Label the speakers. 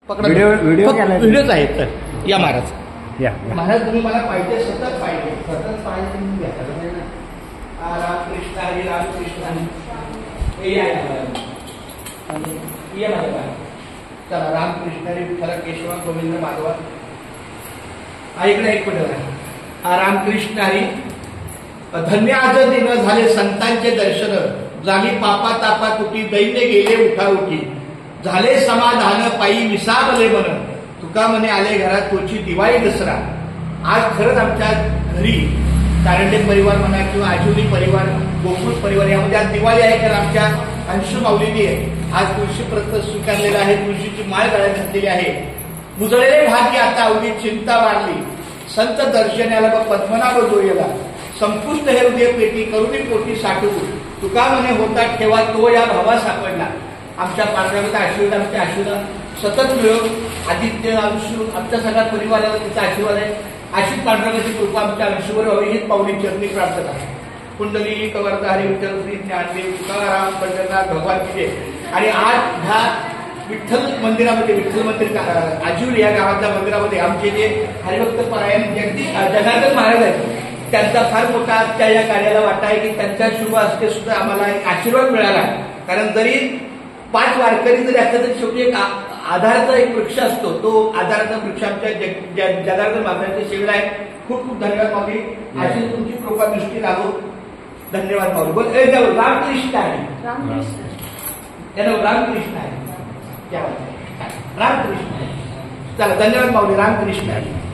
Speaker 1: व्हिडिओच आहेत तर या महाराज
Speaker 2: या
Speaker 1: महाराज तुम्ही मला पाहिजे सतत पाहिजे तुम्ही घ्या रामकृष्ण हरी रामकृष्ण हरी चला रामकृष्ण हरी विठ्ठल केशव गोविंद माधव ऐकलं एक मिनिट रामकृष्ण हरी धन्य आज दिन झाले संतांचे दर्शन जामी पापा तापा तुटी दैन्य गेले उठा उठी झाले समाधान पायी विसावले मन तुका म्हणे आले घरात तोची दिवाळी दसरा आज खरंच आमच्या घरी कारंडे परिवार म्हणा किंवा आजुली परिवार गोकुळ परिवार यामध्ये आज दिवाळी आहे कारण आमच्या अंशू माऊलीने आज तुळशी प्रत स्वीकारलेला आहे तुळशीची माळ गळ्यात घातलेली आहे मुजळलेले भाग्य आता अवधी चिंता वाढली संत दर्शनाला पद्मनाभ जोयला संपुष्ट हे हृदय पेटी करुणी पोटी साठवू तुका म्हणे होता ठेवा तो या भावा सापडला आमच्या पांडुरंगाचा आशीर्वाद आमच्या आशीर्वाद सतत मिळो आदित्य अंशू आमच्या सगळ्या परिवाराला तिचा आशीर्वाद आहे अशीच पांडुरंगाची कृपा आमच्या अंशूवर व्हावी हीच पावली चरणी प्रार्थना कुंडली कवर्धा हरी विठ्ठल श्री ज्ञानदेव तुकाराम पंढरनाथ भगवान तिथे आणि आज ह्या विठ्ठल मंदिरामध्ये विठ्ठल मंदिर आजुल या गावाच्या मंदिरामध्ये आमचे जे हरिभक्त परायण जनार्दन महाराज आहेत त्यांचा फार मोठा आजच्या या कार्याला वाटा आहे की त्यांच्या शुभ हस्ते सुद्धा आम्हाला एक आशीर्वाद मिळाला कारण जरी 5 वारकरी जरी असले तरी शेवटी एक आधाराचा एक वृक्ष असतो तो आधाराचा वृक्ष आमच्या जनार्दन महाराजांच्या सेवेला आहे खूप खूप धन्यवाद माऊली अशी तुमची कृपा दृष्टी लागो धन्यवाद माऊली बोल रामकृष्ण आहे रामकृष्ण आहे रामकृष्ण आहे चला धन्यवाद माऊली रामकृष्ण आहे